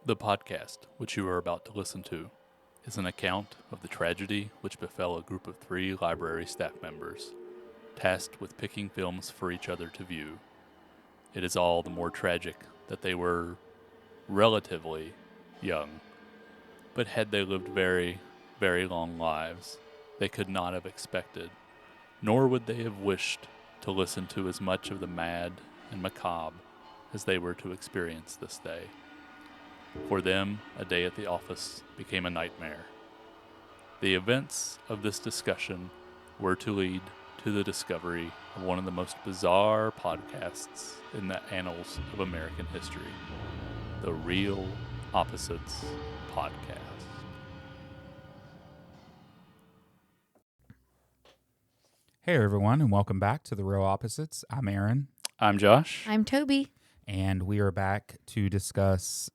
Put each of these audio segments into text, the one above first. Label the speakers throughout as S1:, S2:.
S1: The podcast, which you are about to listen to, is an account of the tragedy which befell a group of 3 library staff members, tasked with picking films for each other to view. It is all the more tragic that they were relatively young, but had they lived very, very long lives, they could not have expected, nor would they have wished, to listen to as much of the mad and macabre as they were to experience this day. For them, a day at the office became a nightmare. The events of this discussion were to lead to the discovery of one of the most bizarre podcasts in the annals of American history, the Real Opposites Podcast.
S2: Hey everyone, and welcome back to The Real Opposites. I'm Aaron,
S1: I'm Josh.
S3: I'm Toby.
S2: and we are back to discuss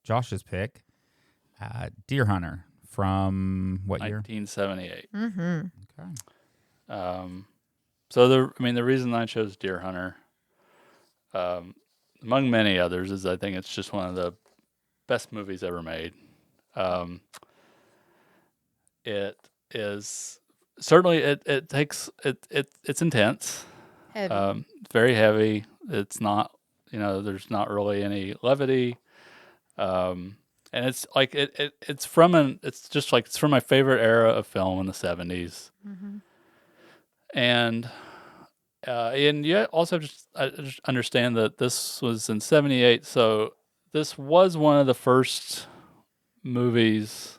S2: Josh's pick, Deer Hunter, from what year?
S1: 1978.
S3: Mm-hmm.
S2: Okay.
S1: So the reason I chose Deer Hunter, among many others, is I think it's just one of the best movies ever made. It is certainly it's intense.
S3: Heavy.
S1: Very heavy. It's not, there's not really any levity. And it's like it's from my favorite era of film in the 70s.
S3: Mm-hmm.
S1: And you also just understand that this was in 78, so this was one of the first movies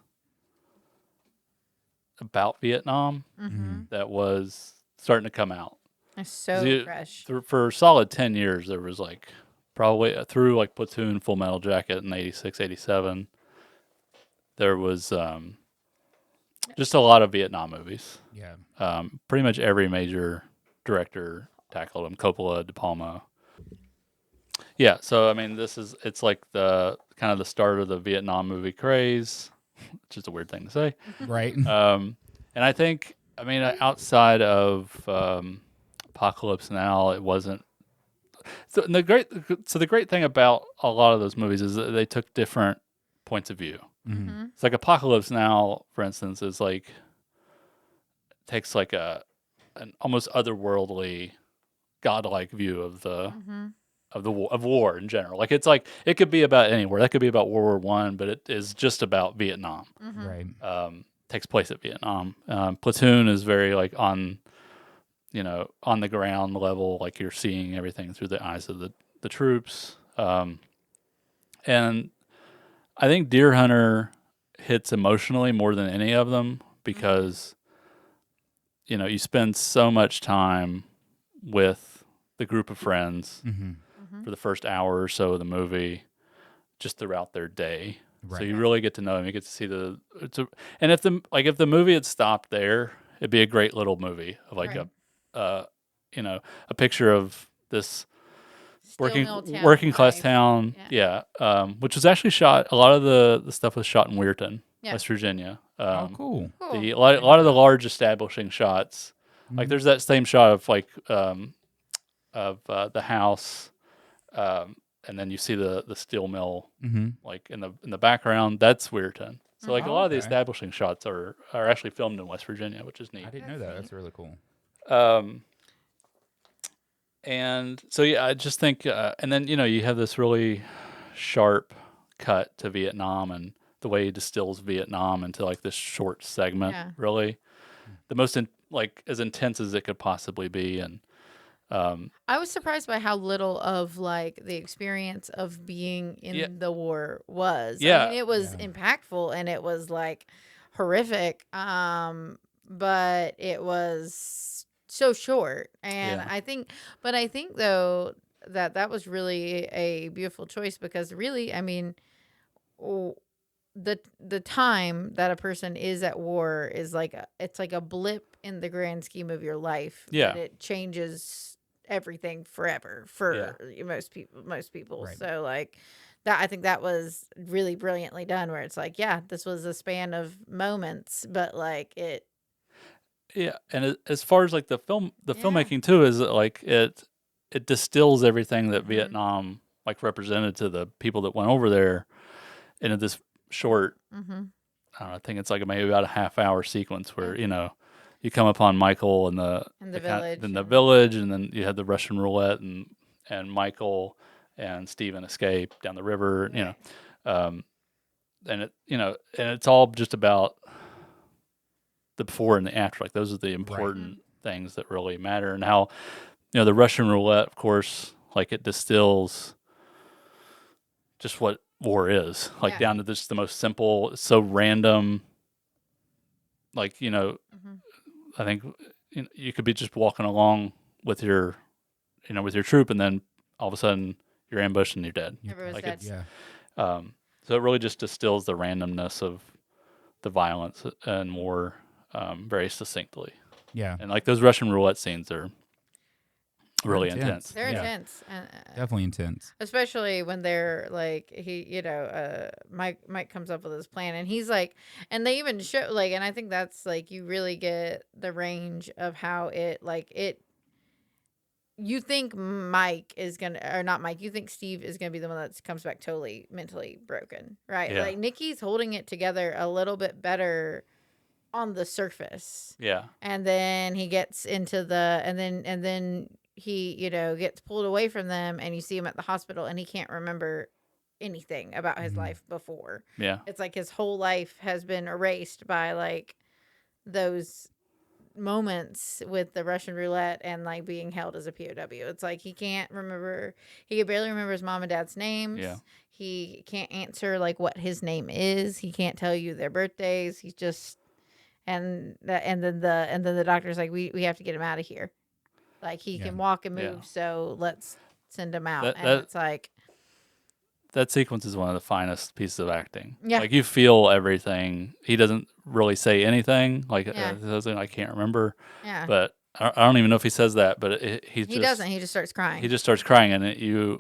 S1: about Vietnam
S3: Mm-hmm.
S1: that was starting to come out.
S3: It's so
S1: You-
S3: fresh.
S1: For a solid 10 years, there was probably through Platoon, Full Metal Jacket in 86, 87, there was just a lot of Vietnam movies.
S2: Yeah.
S1: Pretty much every major director tackled them. Coppola, De Palma. Yeah, so it's like the kind of the start of the Vietnam movie craze, which is a weird thing to say.
S2: Right.
S1: And I think, outside of Apocalypse Now, it wasn't. So the great thing about a lot of those movies is that they took different points of view.
S2: Mhm.
S3: Mm-hmm.
S1: It's like Apocalypse Now, for instance, is takes an almost otherworldly, godlike view of the
S3: Mm-hmm.
S1: of war in general. It could be about anywhere. That could be about World War I, but it is just about Vietnam.
S3: Mm-hmm.
S2: Right.
S1: Takes place at Vietnam. Platoon is very on the ground level, like you're seeing everything through the eyes of the troops. And I think Deer Hunter hits emotionally more than any of them because, you spend so much time with the group of friends
S2: Mm-hmm.
S3: Mm-hmm.
S1: for the first hour or so of the movie, just throughout their day.
S2: Right.
S1: So you really get to know them. You get to see and if the movie had stopped there, it'd be a great little movie of
S3: Right.
S1: a picture of this
S3: Steel
S1: working
S3: mill town
S1: working class
S3: life.
S1: town, which was actually shot. A lot of the stuff was shot in Weirton,
S3: Yeah.
S1: West Virginia.
S2: Oh, cool.
S3: Cool.
S1: A lot of the large establishing shots,
S2: Mhm.
S1: there's that same shot of the house, and then you see the steel mill
S2: Mm-hmm.
S1: in the background. That's Weirton. So a lot of the
S2: Okay.
S1: establishing shots are actually filmed in West Virginia, which is neat.
S2: I didn't know that. That's really cool.
S1: And so I just think, and then you have this really sharp cut to Vietnam and the way he distills Vietnam into this short segment.
S3: Yeah.
S1: Really, the most as intense as it could possibly be, and
S3: I was surprised by how little of the experience of being in
S1: Yeah.
S3: the war was.
S1: Yeah.
S3: I mean, it was
S2: Yeah.
S3: impactful and it was horrific. But it was so short. And
S1: Yeah.
S3: I think though that was really a beautiful choice because really, I mean, the time that a person is at war is it's like a blip in the grand scheme of your life.
S1: Yeah.
S3: But it changes everything forever for most people.
S2: Right.
S3: So that I think that was really brilliantly done where it's this was a span of moments, but it
S1: Yeah, and as far as the
S3: Yeah.
S1: filmmaking too is that, it distills everything that
S3: Mhm.
S1: Vietnam represented to the people that went over there into this short,
S3: Mm-hmm.
S1: I don't know, I think it's like maybe about a half-hour sequence where, you come upon Michael and
S3: In the village.
S1: then the village, and then you had the Russian roulette, and Michael and Steven escape down the river, and it's all just about the before and the after. Like those are the important things that really matter, and how, the Russian roulette, of course, like it distills just what war is, like down to just the most simple, so random. Like,
S3: Mm-hmm.
S1: I think you could be just walking along with your, with your troop, and then all of a sudden you're ambushed and you're dead.
S3: Everyone's
S1: Like
S3: dead.
S2: Yeah.
S1: So it really just distills the randomness of the violence and war very succinctly.
S2: Yeah.
S1: And like those Russian roulette scenes are really intense.
S3: They're
S2: Yeah.
S3: intense. And,
S2: Definitely intense.
S3: especially when they're like Mike comes up with his plan, and he's like, and they even show like, and I think that's like, you really get the range of how you think Mike is gonna, or not Mike, you think Steve is gonna be the one that comes back totally mentally broken, right?
S1: Yeah.
S3: Like Nikki's holding it together a little bit better on the surface,
S1: Yeah.
S3: and then he gets into the, and then he gets pulled away from them, and you see him at the hospital, and he can't remember anything about his life before.
S1: Yeah.
S3: It's like his whole life has been erased by like those moments with the Russian roulette and like being held as a POW. It's like he can't remember, he can barely remember his mom and dad's names.
S1: Yeah.
S3: He can't answer like what his name is. He can't tell you their birthdays. He's just, and then the doctor's like, we have to get him out of here. Like he can walk and move, so let's send him out. It's like,
S1: that sequence is one of the finest pieces of acting.
S3: Yeah.
S1: Like you feel everything. He doesn't really say anything. Like
S3: Yeah.
S1: I can't remember.
S3: yeah.
S1: But I don't even know if he says that. But he
S3: Doesn't. He just starts crying.
S1: He just starts crying, and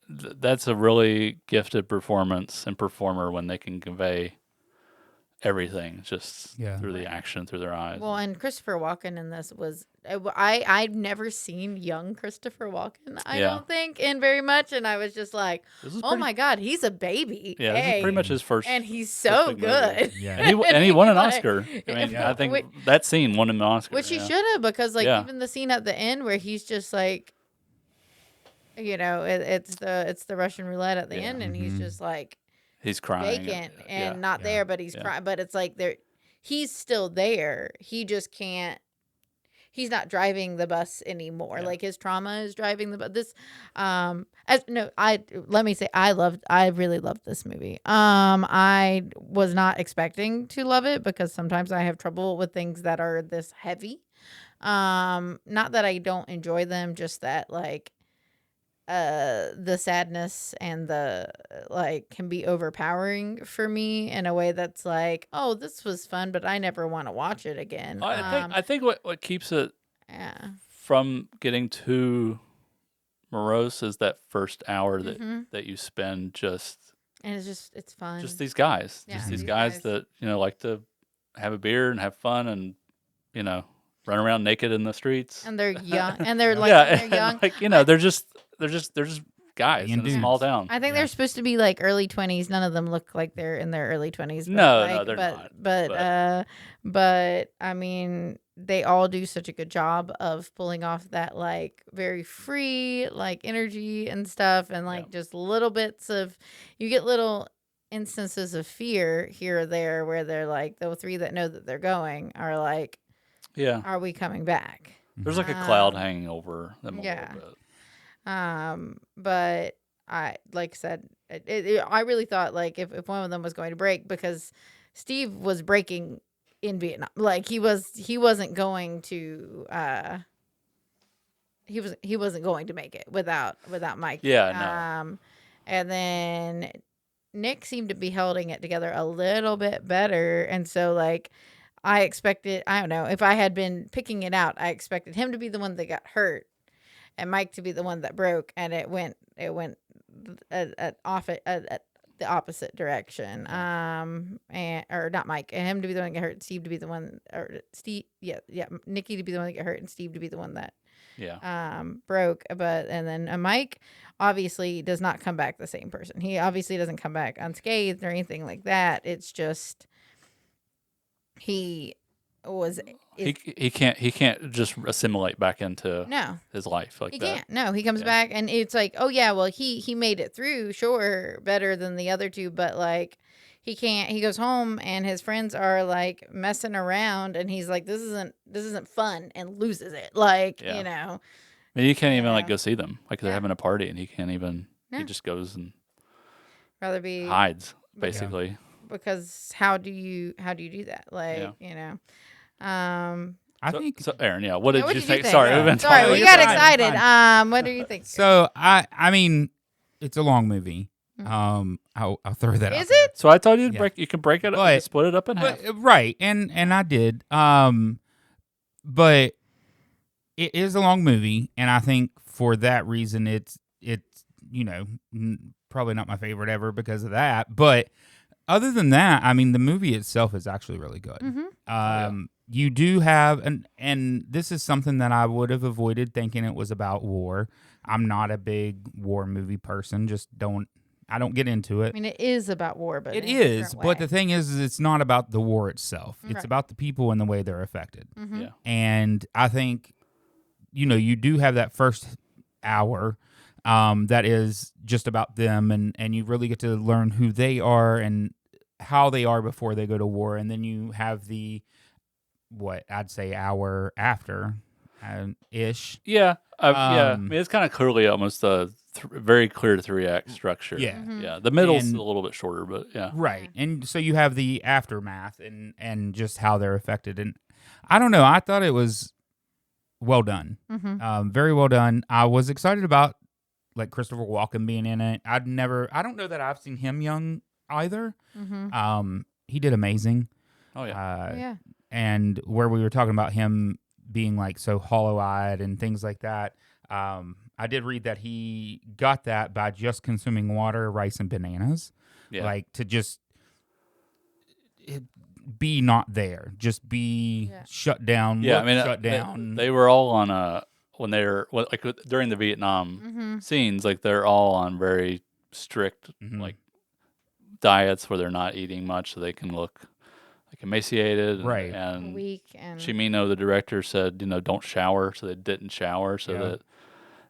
S1: that's a really gifted performance and performer when they can convey everything just through the action, through their eyes.
S3: Well, and Christopher Walken in this was, I've never seen young Christopher Walken, I don't think, in very much, and I was just like, oh my God, he's a baby.
S1: Yeah, this is pretty much his first,
S3: and he's so good.
S1: Movie. Yeah, and he won an Oscar. I mean, I think that scene won him an Oscar.
S3: Which he should have, because like even the scene at the end where he's just like, it's the Russian roulette at the end, and he's just like,
S1: he's crying,
S3: vacant and not there, but he's crying. But it's like he's still there. He just can't. He's not driving the bus anymore. Like his trauma is driving the bus. This, let me say, I really loved this movie. I was not expecting to love it, because sometimes I have trouble with things that are this heavy. Not that I don't enjoy them, just that like, the sadness and the like can be overpowering for me in a way that's like, oh, this was fun, but I never want to watch it again.
S1: I think what keeps it from getting too morose is that first hour that you spend
S3: and it's fun.
S1: Just these guys, these guys that like to have a beer and have fun and run around naked in the streets.
S3: And they're young, and they're like they're young,
S1: like they're just guys in a small town.
S3: I think they're supposed to be like early 20s. None of them look like they're in their early 20s.
S1: No, they're not.
S3: But I mean, they all do such a good job of pulling off that like very free like energy and stuff, and like just little bits of, you get little instances of fear here or there where they're like, the three that know that they're going are like, are we coming back?
S1: There's like a cloud hanging over them a little bit.
S3: But I, like I said, I really thought like if one of them was going to break, because Steve was breaking in Vietnam, like he wasn't going to he wasn't going to make it without Mike.
S1: No.
S3: And then Nick seemed to be holding it together a little bit better, and so like I expected, I don't know, if I had been picking it out, I expected him to be the one that got hurt and Mike to be the one that broke, and it went off at the opposite direction. Or not Mike, and him to be the one that got hurt, Steve to be the one, or Steve, Nikki to be the one that got hurt, and Steve to be the one that broke. And then Mike obviously does not come back the same person. He obviously doesn't come back unscathed or anything like that. It's just he was.
S1: He can't just assimilate back into
S3: No,
S1: his life like
S3: he
S1: that.
S3: can't. No, he comes back and it's like, oh yeah, well he made it through, sure, better than the other two, but like he can't. He goes home and his friends are like messing around, and he's like, this isn't fun, and loses it. Like
S1: Yeah.
S3: you know,
S1: I mean, he can't even
S3: Yeah.
S1: like go see them. Like they're
S3: Yeah.
S1: having a party, and he can't even.
S3: No.
S1: He just goes and
S3: rather be
S1: hides, basically.
S3: because how do you do that? Like
S1: Yeah.
S3: you know,
S2: I think
S1: So. Aaron, yeah. What did
S3: what
S1: you
S3: did you
S1: think?
S3: think?
S1: Sorry,
S3: Yeah.
S1: we've been
S3: Sorry,
S1: talking.
S3: we
S2: you're
S3: got
S2: fine,
S3: excited.
S2: fine.
S3: What do you think?
S2: so. I mean, it's a long movie. I'll throw that out
S3: Is
S2: there.
S3: it?
S1: So I told you to
S2: Yeah.
S1: break. You can break it.
S2: But-
S1: you can split it up in half.
S2: But, right, and I did. But it is a long movie, and I think for that reason, it's probably not my favorite ever because of that. But other than that, I mean, the movie itself is actually really good.
S3: Mm-hmm.
S2: You do have, and this is something that I would have avoided thinking it was about war. I'm not a big war movie person. I don't get into it.
S3: I mean, it is about war, but
S2: It
S3: in a
S2: is,
S3: different
S2: but
S3: way.
S2: the thing is it's not about the war itself. It's
S3: Right.
S2: about the people and the way they're affected.
S3: Mhm.
S1: Yeah.
S2: And I think, you do have that first hour that is just about them, and you really get to learn who they are and how they are before they go to war. And then you have the, what I'd say, hour after ish.
S1: Yeah. Yeah. I
S2: Um,
S1: mean, it's kind of clearly almost a very clear 3-act structure.
S2: Yeah.
S3: Mhm.
S1: Yeah. The middle's
S2: And-
S1: a little bit shorter, but yeah.
S2: Right. And so you have the aftermath and just how they're affected. And I don't know. I thought it was well done.
S3: Mhm.
S2: Very well done. I was excited about like Christopher Walken being in it. I don't know that I've seen him young either.
S3: Mhm.
S2: He did amazing.
S1: Oh yeah.
S3: Yeah.
S2: And where we were talking about him being like so hollow-eyed and things like that, I did read that he got that by just consuming water, rice, and bananas.
S1: Yeah.
S2: Like to just be not there, just be
S3: Yeah.
S2: shut down.
S1: Yeah. I
S2: look
S1: mean,
S2: shut down.
S1: They were all on when they were like during the Vietnam
S3: Mhm.
S1: scenes, like they're all on very strict
S2: Mhm.
S1: like diets where they're not eating much, so they can look like emaciated.
S2: Right.
S1: And
S3: Weak and
S1: Cimino, the director, said, don't shower, so they didn't shower, so
S2: Yeah.
S1: that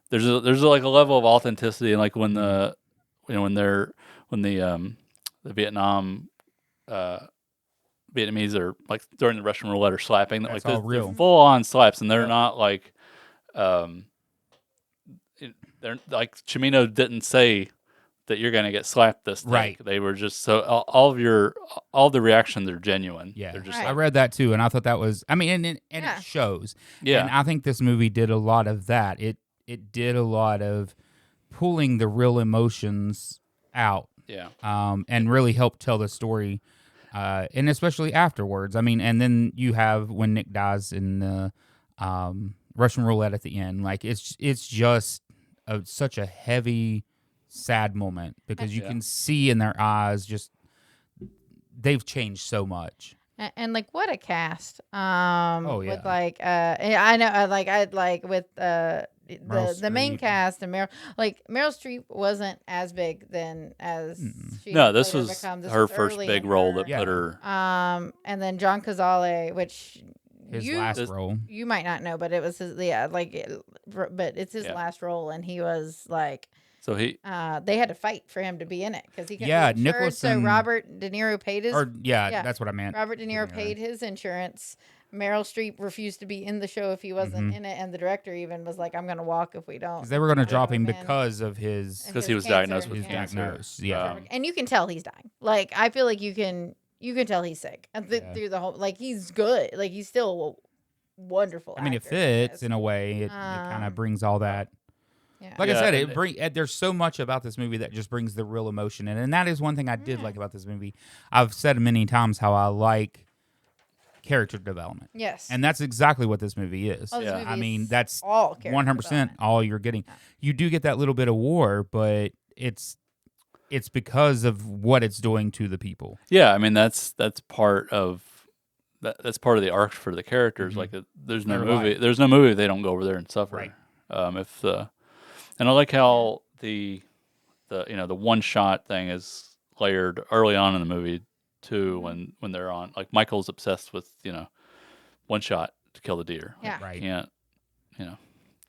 S1: there's like a level of authenticity, and like when the when the Vietnam Vietnamese are like during the Russian roulette are slapping,
S2: That's
S1: like
S2: all
S1: they're
S2: real.
S1: full on slaps, and they're
S2: Yeah.
S1: not like they're like Cimino didn't say that you're going to get slapped this day.
S2: Right.
S1: They were just so all the reactions are genuine.
S2: Yeah,
S1: They're just
S3: Right.
S2: I
S1: like,
S2: read that too, and I thought that was. I mean, and
S3: Yeah.
S2: it shows.
S1: yeah.
S2: And I think this movie did a lot of that. It did a lot of pulling the real emotions out,
S1: Yeah.
S2: and really helped tell the story, and especially afterwards. I mean, and then you have when Nick dies in the Russian roulette at the end. Like it's just such a heavy, sad moment because you
S1: Yeah.
S2: can see in their eyes just they've changed so much.
S3: And like what a cast.
S2: Oh, yeah.
S3: With like I know like I'd like with
S2: Meryl
S3: the main
S2: Streep.
S3: cast and Meryl Streep wasn't as big then as she
S1: No,
S3: has
S1: this
S3: later
S1: was
S3: become. This
S1: her
S3: was
S1: first
S3: early
S1: big
S3: in
S1: role
S3: her-
S1: that
S2: Yeah.
S1: put her.
S3: and then John Cazale, which
S2: His
S3: you
S2: last
S1: This-
S2: role.
S3: you might not know, but it was his but it's his
S1: Yeah.
S3: last role, and he was like
S1: So he.
S3: they had to fight for him to be in it because he couldn't
S2: Yeah,
S3: be insured, so
S2: Nicholson-
S3: Robert De Niro paid his
S2: Yeah,
S3: yeah.
S2: that's what I meant.
S3: Robert De Niro
S2: Niro.
S3: paid his insurance. Meryl Streep refused to be in the show if he wasn't
S2: Mhm.
S3: in it, and the director even was like, "I'm going to walk if we don't."
S2: Because they were going to drop him
S3: And-
S2: because of his
S3: and
S1: Because
S3: his
S1: he was
S3: cancer,
S1: diagnosed with
S2: his
S3: yeah.
S1: cancer.
S2: diagnosis. Yeah.
S3: And you can tell he's dying. Like I feel like you can tell he's sick
S2: Yeah.
S3: through the whole. Like he's good. Like he's still wonderful.
S2: I mean, it
S3: actor,
S2: fits
S3: yes.
S2: in a way. It kind of brings all that.
S3: Yeah.
S2: Like I
S1: Yeah,
S2: said,
S1: and-
S2: there's so much about this movie that just brings the real emotion in, and that is one thing I did
S3: Yeah.
S2: like about this movie. I've said many times how I like character development,
S3: Yes.
S2: and that's exactly what this movie is.
S3: Oh, this
S1: Yeah.
S3: movie
S2: I mean,
S3: is
S2: that's
S3: all character
S2: 100%
S3: development.
S2: all you're getting.
S3: Yeah.
S2: You do get that little bit of war, but it's because of what it's doing to the people.
S1: Yeah, I mean that's part of that's part of the arc for the characters.
S2: Mhm.
S1: Like there's
S2: Their
S1: no
S2: life.
S1: movie they don't go over there and suffer.
S2: Right.
S1: If and I like how the the one shot thing is layered early on in the movie too. When they're on, like, Michael's obsessed with one shot to kill the deer.
S3: Yeah.
S1: Like,
S2: Right.
S1: can't you know.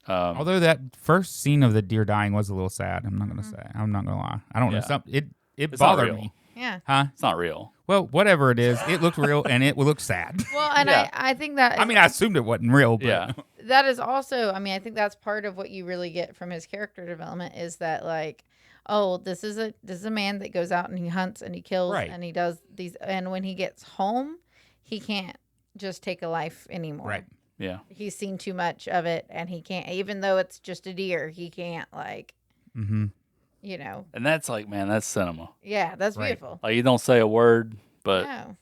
S2: Although that first scene of the deer dying was a little sad. I'm not gonna say. I'm not gonna lie. I don't know.
S1: Yeah.
S2: It
S1: It's not
S2: bothered
S1: real.
S2: me.
S3: Yeah.
S2: Huh?
S1: It's not real.
S2: Well, whatever it is, it looked real and it looked sad.
S3: Well, and
S1: Yeah.
S3: I think that
S2: I mean, I assumed it wasn't real, but
S1: Yeah.
S3: that is also, I mean, I think that's part of what you really get from his character development is that, like, oh, this is a man that goes out and he hunts and he kills
S2: Right.
S3: and he does these, and when he gets home, he can't just take a life anymore.
S2: right.
S1: Yeah.
S3: He's seen too much of it, and he can't, even though it's just a deer, he can't, like,
S2: Mm-hmm.
S3: you know,
S1: And that's like, man, that's cinema.
S3: yeah, that's
S2: Right.
S3: beautiful.
S1: Like, you don't say a word, but
S3: No,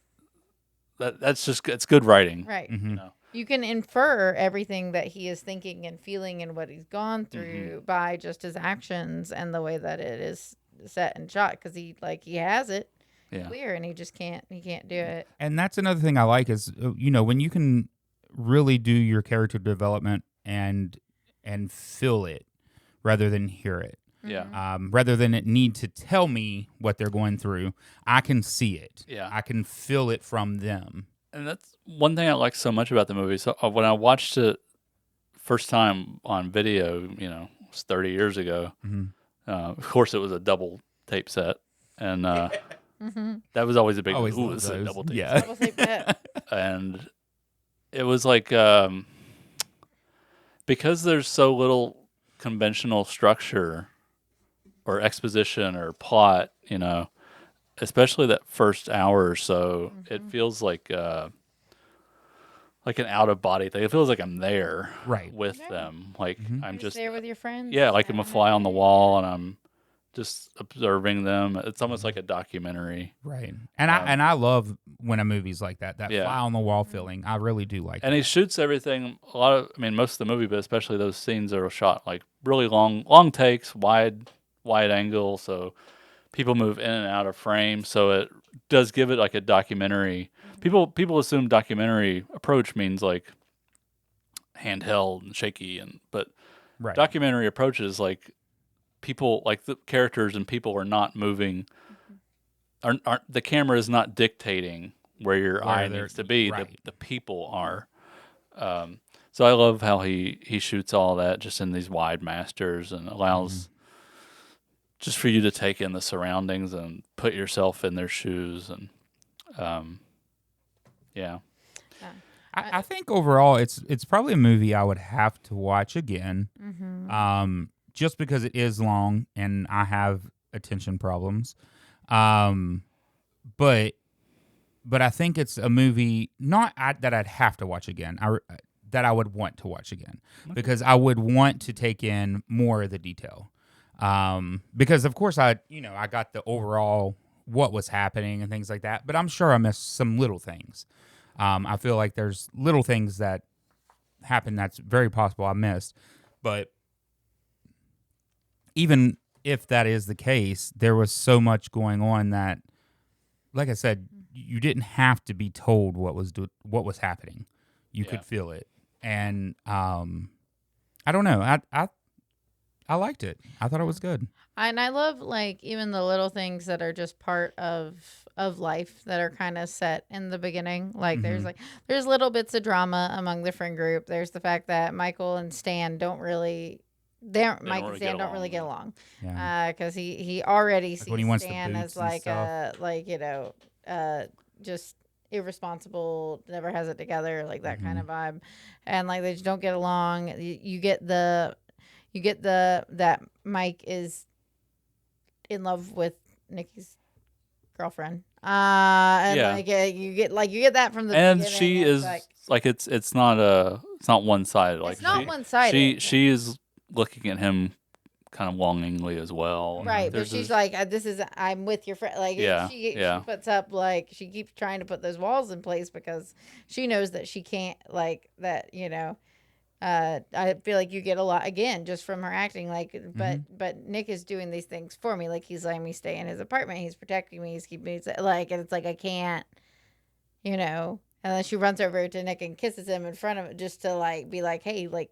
S1: that's just, it's good writing.
S3: right.
S2: Mm-hmm.
S1: You know.
S3: You can infer everything that he is thinking and feeling and what he's gone
S1: Mm-hmm.
S3: through by just his actions and the way that it is set and shot, because he has it
S1: Yeah.
S3: clear and he just can't do it.
S2: And that's another thing I like is when you can really do your character development and feel it rather than hear it.
S1: Yeah.
S2: Rather than it need to tell me what they're going through, I can see it.
S1: Yeah.
S2: I can feel it from them.
S1: And that's one thing I like so much about the movie. So when I watched it first time on video, it was 30 years ago.
S2: Mhm.
S1: Of course, it was a double tape set, and
S3: Mm-hmm.
S1: that was always a big.
S2: Always
S1: Ooh,
S2: love
S1: this is a
S2: those.
S1: double tape.
S2: Yeah.
S3: Double tape that.
S1: And it was like because there's so little conventional structure or exposition or plot, especially that first hour or so, it feels like an out of body thing. It feels like I'm there
S2: Right.
S1: with
S3: Yeah.
S1: them. Like
S2: Mhm.
S1: I'm
S3: You're
S1: just
S3: there with your friends.
S1: like I'm a
S3: having
S1: fly on the
S3: day.
S1: wall and I'm just observing them. It's almost like a documentary.
S2: Right. And I love when a movie's like that. That
S1: Yeah.
S2: fly on the wall feeling. I really do like
S1: And
S2: that.
S1: he shoots everything. Most of the movie, but especially those scenes are shot like really long takes, wide angle, so people move in and out of frame. So it does give it like a documentary. People assume documentary approach means like handheld and shaky, but
S2: Right.
S1: documentary approach is like people, like the characters and people are not moving. Aren't the camera is not dictating where your
S2: Where
S1: eye
S2: they're-
S1: needs to be.
S2: right.
S1: The people are. So I love how he shoots all that just in these wide masters and allows just for you to take in the surroundings and put yourself in their shoes and yeah.
S2: I think overall it's probably a movie I would have to watch again. Just because it is long and I have attention problems. But I think it's a movie that I'd have to watch again. That I would want to watch again because I would want to take in more of the detail. Because of course I got the overall what was happening and things like that, but I'm sure I missed some little things. I feel like there's little things that happen that's very possible I missed, but even if that is the case, there was so much going on that, like I said, you didn't have to be told what was happening. You
S1: Yeah.
S2: could feel it, and I don't know. I liked it. I thought it was good.
S3: And I love, like, even the little things that are just part of life that are kind of set in the beginning. Like there's little bits of drama among the friend group. There's the fact that Michael and Stan don't really Mike and
S1: really
S3: Stan
S1: get
S3: don't really
S1: along,
S3: get along.
S2: Yeah.
S3: Because he already sees
S2: when he wants the
S3: Stan
S2: boots
S3: as
S2: and
S3: like
S2: stuff.
S3: just irresponsible, never has it together, like that kind of
S2: Mm-hmm.
S3: vibe, and like they just don't get along. You get that Mike is in love with Nikki's girlfriend, and
S1: Yeah.
S3: you get that from the
S1: And
S3: beginning.
S1: she
S3: It's
S1: is like it's not one sided. Like
S3: it's not one-sided.
S1: She is looking at him kind of longingly as well.
S3: Right, but
S1: There's
S3: she's
S1: this-
S3: like, I'm with your friend. Like,
S1: Yeah,
S3: she puts up, like, she keeps trying to put those walls in place because she knows that she can't, like, that, I feel like you get a lot, again, just from her acting, like, but Nick is doing these things for me. Like, he's letting me stay in his apartment. He's protecting me. He's keeping me, like, and it's like, I can't, And then she runs over to Nick and kisses him in front of him just to like be like, hey, like,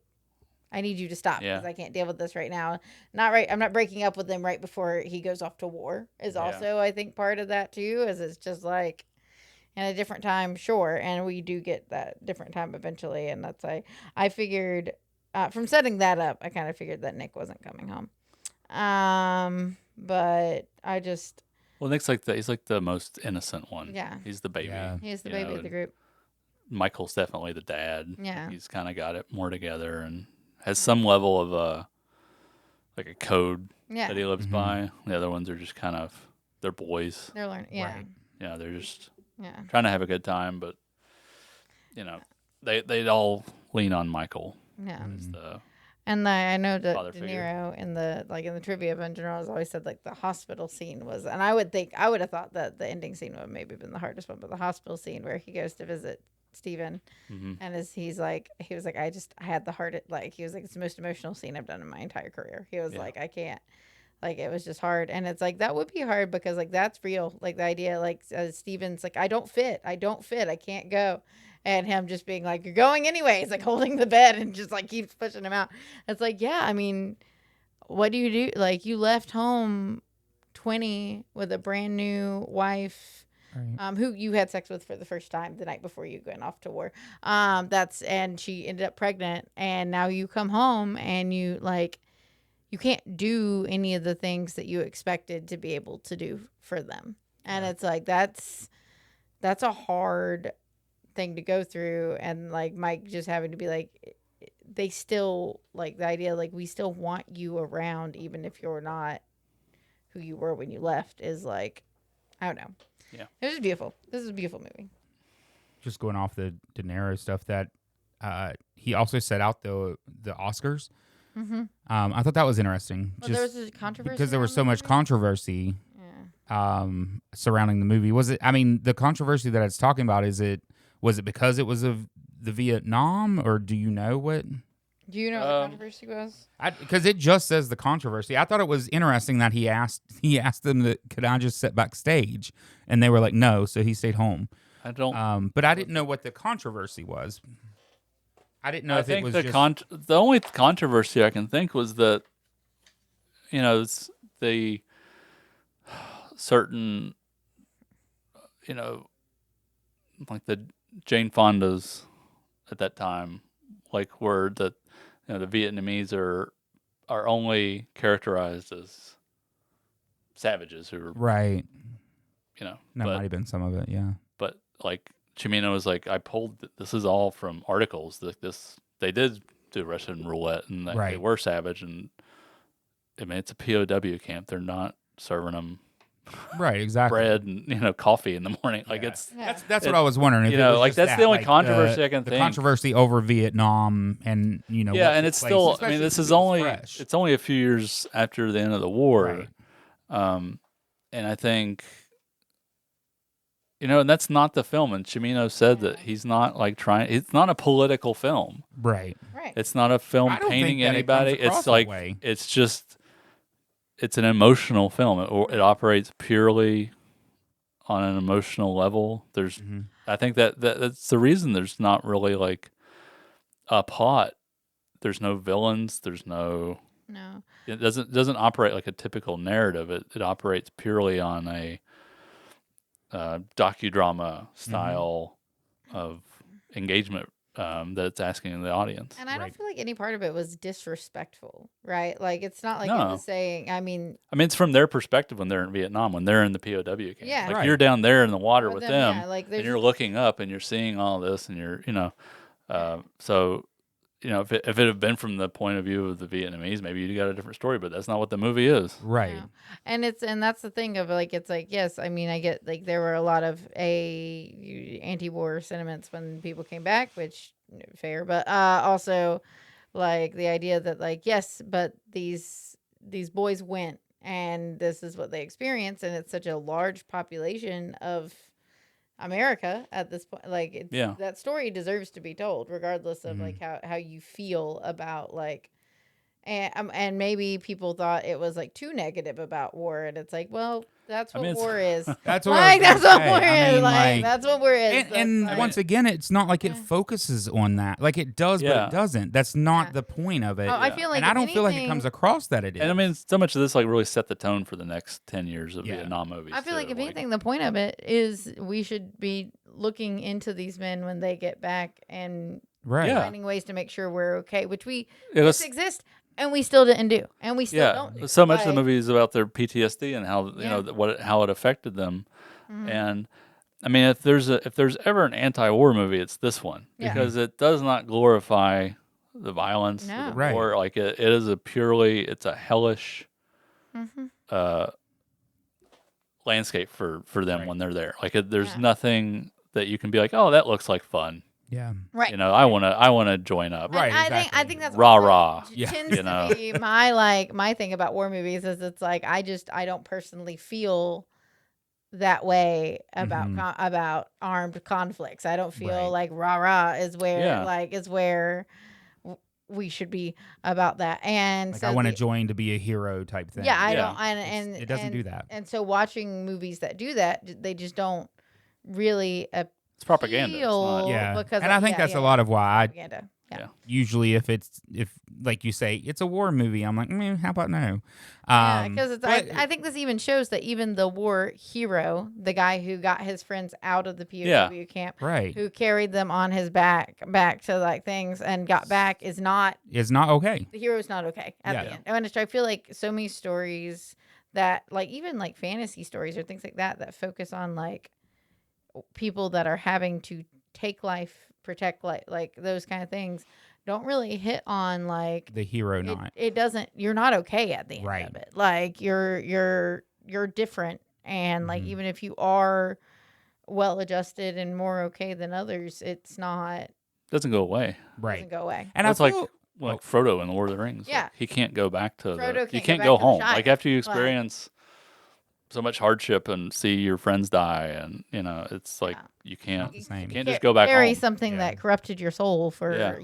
S3: I need you to stop because
S1: Yeah.
S3: I can't deal with this right now. Not right. I'm not breaking up with him right before he goes off to war is
S1: Yeah.
S3: also, I think, part of that too, is it's just like in a different time, sure. And we do get that different time eventually. And that's, I figured from setting that up, I kind of figured that Nick wasn't coming home. But I just,
S1: Well, Nick's he's like the most innocent one.
S3: yeah,
S1: He's the baby.
S2: Yeah.
S3: he is the
S1: you
S3: baby
S1: know,
S3: of the
S1: and
S3: group.
S1: Michael's definitely the dad.
S3: Yeah.
S1: He's kind of got it more together and has some level of like a code
S3: Yeah.
S1: that he lives
S2: Mhm.
S1: by. The other ones are just kind of, they're boys.
S3: They're learning. Yeah.
S2: Right.
S1: Yeah, they're just
S3: Yeah.
S1: trying to have a good time, but they all lean on Michael.
S3: Yeah.
S1: As the
S3: And I know that
S1: Father
S3: De
S1: figure.
S3: Niro in the trivia of in general has always said like the hospital scene was, and I would have thought that the ending scene would maybe been the hardest one, but the hospital scene where he goes to visit Stephen
S1: Mhm.
S3: and he was like I had the hardest, like he was like, it's the most emotional scene I've done in my entire career. He was
S1: Yeah.
S3: like, I can't, like it was just hard, and it's like that would be hard because like that's real, like the idea like Stephen's like I don't fit, I can't go. And him just being like, you're going anyways, like holding the bed and just like keeps pushing him out. It's like, yeah, I mean, what do you do? Like, you left home 20 with a brand new wife,
S2: Right.
S3: who you had sex with for the first time the night before you went off to war. And she ended up pregnant. And now you come home and you can't do any of the things that you expected to be able to do for them. And
S2: Right.
S3: it's like, that's a hard thing to go through, and like Mike just having to be like, they still like the idea like we still want you around even if you're not who you were when you left is like, I don't know.
S1: Yeah.
S3: It was beautiful. This is a beautiful movie.
S2: Just going off the De Niro stuff, that he also set out the Oscars.
S3: Mm-hmm.
S2: I thought that was interesting.
S3: Well, there was a controversy
S2: because there was
S3: around
S2: so
S3: the
S2: much
S3: movie?
S2: controversy
S3: Yeah.
S2: surrounding the movie. Was it? I mean, the controversy that it's talking about, was it because it was of the Vietnam, or do you know what?
S3: Do you know what the controversy was?
S2: Because it just says the controversy. I thought it was interesting that he asked them that, could I just sit backstage, and they were like no, so he stayed home.
S1: I don't.
S2: But I didn't know what the controversy was. I didn't know
S1: I
S2: if it
S1: think
S2: was
S1: the
S2: just
S1: the only controversy I can think was that it's the certain like the Jane Fondas at that time, like were that the Vietnamese are only characterized as savages who are
S2: right.
S1: know
S2: That
S1: but
S2: might have been some of it. Yeah.
S1: but like Cimino was like, I pulled this is all from articles that they did do Russian roulette and that they
S2: Right.
S1: were savage, and I mean it's a POW camp. They're not serving them
S2: Right. Exactly.
S1: bread and coffee in the morning. Like
S2: Yeah.
S1: it's
S3: Yeah.
S2: That's what I was wondering. If
S1: you
S2: it
S1: know,
S2: was
S1: like
S2: just
S1: that's
S2: that,
S1: the only
S2: like,
S1: controversy I can
S2: the
S1: think.
S2: controversy over Vietnam, and
S1: yeah,
S2: what
S1: and
S2: took
S1: it's
S2: place,
S1: still. I
S2: especially
S1: mean, this
S2: since
S1: is
S2: it was
S1: only
S2: fresh.
S1: it's only a few years after the end of the war,
S2: Right.
S1: And I think. And that's not the film. And Cimino said that he's not like trying. It's not a political film.
S2: Right.
S3: Right.
S1: It's not a film
S2: I don't
S1: painting
S2: think that it comes
S1: anybody.
S2: across
S1: It's
S2: that
S1: like
S2: way.
S1: it's just it's an emotional film. It operates purely on an emotional level. There's
S2: Mhm.
S1: I think that's the reason there's not really like a plot. There's no villains. There's no.
S3: No.
S1: It doesn't operate like a typical narrative. It operates purely on a docudrama style of engagement that it's asking the audience.
S3: And I don't
S2: Right.
S3: feel like any part of it was disrespectful, right? Like it's not like it
S1: No.
S3: was saying, I mean,
S1: It's from their perspective when they're in Vietnam, when they're in the POW camp.
S3: Yeah.
S1: Like
S2: Right.
S1: you're down there in the water with them,
S3: yeah, like
S1: and
S3: there's
S1: you're looking up and you're seeing all this, and you're so if it had been from the point of view of the Vietnamese, maybe you got a different story, but that's not what the movie is.
S2: Right.
S3: Yeah. And that's the thing of like, it's like, yes, I mean, I get like there were a lot of anti-war sentiments when people came back, which fair, but also like the idea that like, yes, but these boys went and this is what they experienced, and it's such a large population of America at this point. Like it's,
S1: Yeah.
S3: that story deserves to be told regardless of
S2: Mhm.
S3: like how you feel about like, and maybe people thought it was like too negative about war, and it's like, well, That's
S1: I
S3: what
S1: mean, it's-
S3: war is.
S2: That's what
S3: Like
S2: I was
S3: that's
S2: gonna
S3: what war
S2: say. I
S3: is.
S2: mean,
S3: Like that's what war is.
S2: And,
S3: That's
S2: and
S3: like-
S2: once again, it's not like it focuses on that. Like it does, but
S1: Yeah.
S2: it doesn't. That's not
S3: Yeah.
S2: the point of it.
S3: Oh, I feel like
S2: and I
S3: if
S2: don't feel like it
S3: anything-
S2: comes across that it is.
S1: And I mean, so much of this like really set the tone for the next 10 years of
S2: Yeah.
S1: Vietnam movies.
S3: I feel like
S1: too.
S3: if anything, the point of it is we should be looking into these men when they get back and
S2: right.
S1: Yeah.
S3: finding ways to make sure we're okay, which we
S1: it was,
S3: this exists and we still didn't do, and we still don't do.
S1: so much of the
S3: Like,
S1: movie is about their PTSD and how
S3: Yeah. Mm-hmm.
S1: how it affected them. And I mean, if there's ever an anti-war movie, it's this one
S3: Yeah.
S1: because it does not glorify the violence,
S3: No.
S1: the
S2: Right.
S1: war. Like it is it's a hellish
S3: Mhm.
S1: landscape for them
S2: Right.
S1: when they're there. Like there's
S3: Yeah.
S1: nothing that you can be like, oh, that looks like fun.
S2: Yeah.
S3: Right.
S1: You know, I wanna join up.
S2: Right.
S3: And I
S2: exactly.
S3: think that's
S1: Rah,
S3: also
S1: rah.
S2: Yeah.
S3: tends
S1: You know.
S3: to be my thing about war movies is it's like I don't personally feel that way about
S2: Mhm.
S3: about armed conflicts. I don't feel
S2: Right.
S3: like rah rah is where
S1: Yeah.
S3: we should be about that. And
S2: Like
S3: so
S2: I want to
S3: the-
S2: join to be a hero type thing.
S3: Yeah, I
S1: Yeah.
S3: don't. And
S2: it doesn't
S3: and-
S2: do that.
S3: And so watching movies that do that, they just don't really
S1: It's propaganda. It's not,
S3: appeal
S2: Yeah.
S3: because
S2: And I think that's a lot of why I
S3: propaganda. Yeah.
S1: Yeah.
S2: usually if like you say it's a war movie, I'm like, how about no?
S3: Yeah, because it's.
S2: but-
S3: I think this even shows that even the war hero, the guy who got his friends out of the POW camp,
S2: right,
S3: who carried them on his back to like things and got back, is not
S2: is not okay.
S3: the hero's not okay at
S2: Yeah.
S3: the end. And I feel like so many stories that like even like fantasy stories or things like that focus on like people that are having to take life, protect life, like those kind of things don't really hit on like
S2: The hero not.
S3: it doesn't. You're not okay at the end
S2: Right.
S3: of it. Like you're different, and like
S2: Mhm.
S3: even if you are well adjusted and more okay than others, it's not
S1: doesn't go away.
S2: Right.
S3: doesn't go away.
S2: And
S1: That's
S2: I
S1: like
S2: feel
S1: Frodo in the Lord of the Rings. Like,
S3: Yeah.
S1: he can't go back to
S3: Frodo
S1: you
S3: can't
S1: can't
S3: go
S1: go
S3: back to the
S1: home.
S3: Shire.
S1: Like after you
S3: Like-
S1: experience so much hardship and see your friends die, and it's like
S3: Yeah.
S1: you can't
S2: the same.
S1: just go back
S3: carry
S1: home.
S3: something
S2: Yeah.
S3: that corrupted your soul for
S1: Yeah.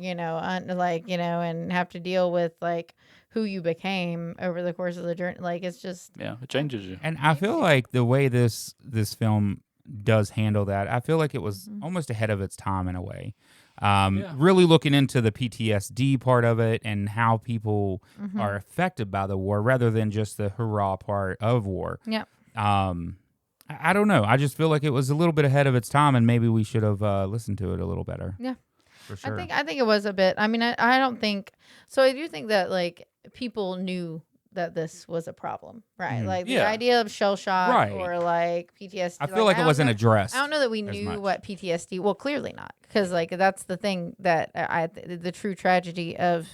S3: like and have to deal with like who you became over the course of the journey. Like it's just
S1: Yeah, it changes you.
S2: And I feel like the way this film does handle that, I feel like it was
S3: Mm-hmm.
S2: almost ahead of its time in a way.
S1: Yeah.
S2: Really looking into the PTSD part of it and how people
S3: Mm-hmm.
S2: are affected by the war rather than just the hurrah part of war.
S3: yeah.
S2: I don't know. I just feel like it was a little bit ahead of its time and maybe we should have listened to it a little better.
S3: Yeah.
S2: For sure.
S3: I think it was a bit. I mean, I don't think so. I do think that like people knew that this was a problem, right?
S2: Mhm.
S3: Like the
S1: Yeah.
S3: idea of shell shock
S2: Right.
S3: or like PTSD.
S2: I feel like it
S3: don't
S2: wasn't
S3: know-
S2: addressed.
S3: I don't know that we
S2: as
S3: knew
S2: much.
S3: what PTSD. Well, clearly not, because like that's the thing that the true tragedy of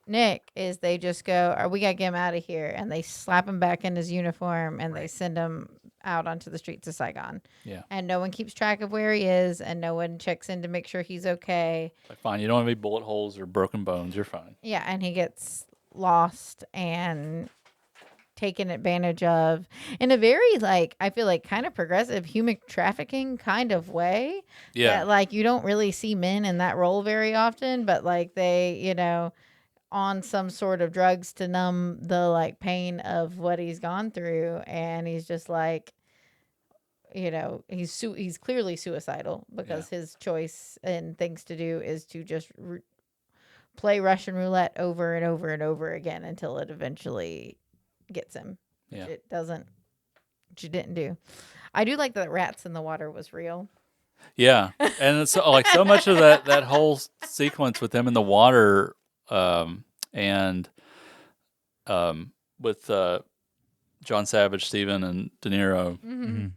S3: Nick is they just go, "We gotta get him out of here," and they slap him back in his uniform and they send him out onto the streets of Saigon.
S1: Yeah.
S3: And no one keeps track of where he is, and no one checks in to make sure he's okay.
S1: Like fine, you don't have any bullet holes or broken bones. You're fine.
S3: Yeah, and he gets lost and taken advantage of in a very like I feel like kind of progressive human trafficking kind of way.
S1: Yeah.
S3: That, like you don't really see men in that role very often, but like they, on some sort of drugs to numb the like pain of what he's gone through, and he's just like he's clearly suicidal because his choice and things to do is to just play Russian roulette over and over and over again until it eventually gets him.
S1: Yeah.
S3: Which it didn't do. I do like that rats in the water was real.
S1: Yeah, and it's like so much of that whole sequence with them in the water, and with John Savage, Steven, and De Niro,
S2: Mhm.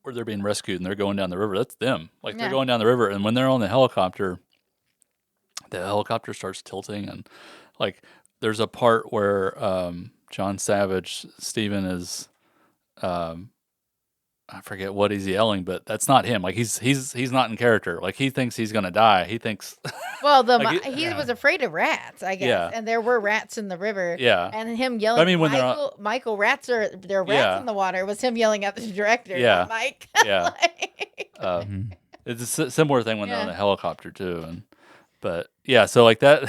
S1: where they're being rescued and they're going down the river. That's them. Like they're
S3: Yeah.
S1: going down the river, and when they're on the helicopter starts tilting, and like there's a part where John Savage, Steven is. I forget what he's yelling, but that's not him. Like he's not in character. Like he thinks he's gonna die. He thinks,
S3: Well,
S1: Like
S3: he
S2: yeah.
S3: was afraid of rats, I guess,
S1: Yeah.
S3: and there were rats in the river.
S1: yeah,
S3: And him yelling,
S1: I mean, when they're on-
S3: Michael, rats are there are rats
S1: Yeah.
S3: in the water was him yelling at the director,
S1: Yeah.
S3: not Mike.
S1: yeah.
S3: Like-
S1: Uh,
S2: Mhm.
S1: it's a similar thing when they're on
S3: Yeah.
S1: the helicopter too, and But yeah, so like that,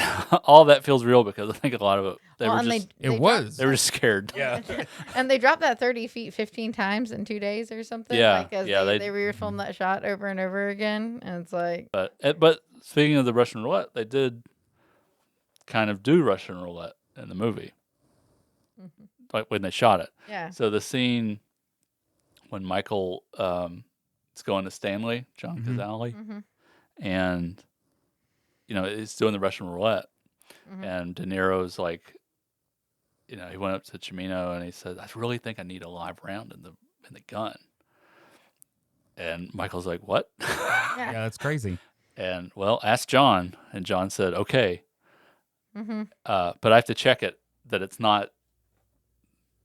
S1: all that feels real because I think a lot of it they
S3: Well,
S1: were
S3: and
S1: just
S2: It was.
S1: they were just scared.
S2: Yeah.
S3: And they dropped that 30 feet 15 times in 2 days or something.
S1: Yeah,
S3: Like, as
S1: yeah,
S3: they refilmed that shot over and over again. And it's like,
S1: But speaking of the Russian roulette, they did kind of do Russian roulette in the movie, like when they shot it.
S3: yeah.
S1: So the scene when Michael is going to Stanley, John
S2: Mhm.
S1: Cazale,
S3: Mm-hmm.
S1: and he's doing the Russian roulette,
S3: Mhm.
S1: and De Niro's like, he went up to Cimino and he said, "I really think I need a live round in the gun." And Michael's like, "What?"
S2: Yeah, that's crazy.
S1: And well, ask John, and John said, "Okay,
S3: Mm-hmm.
S1: but I have to check it that it's not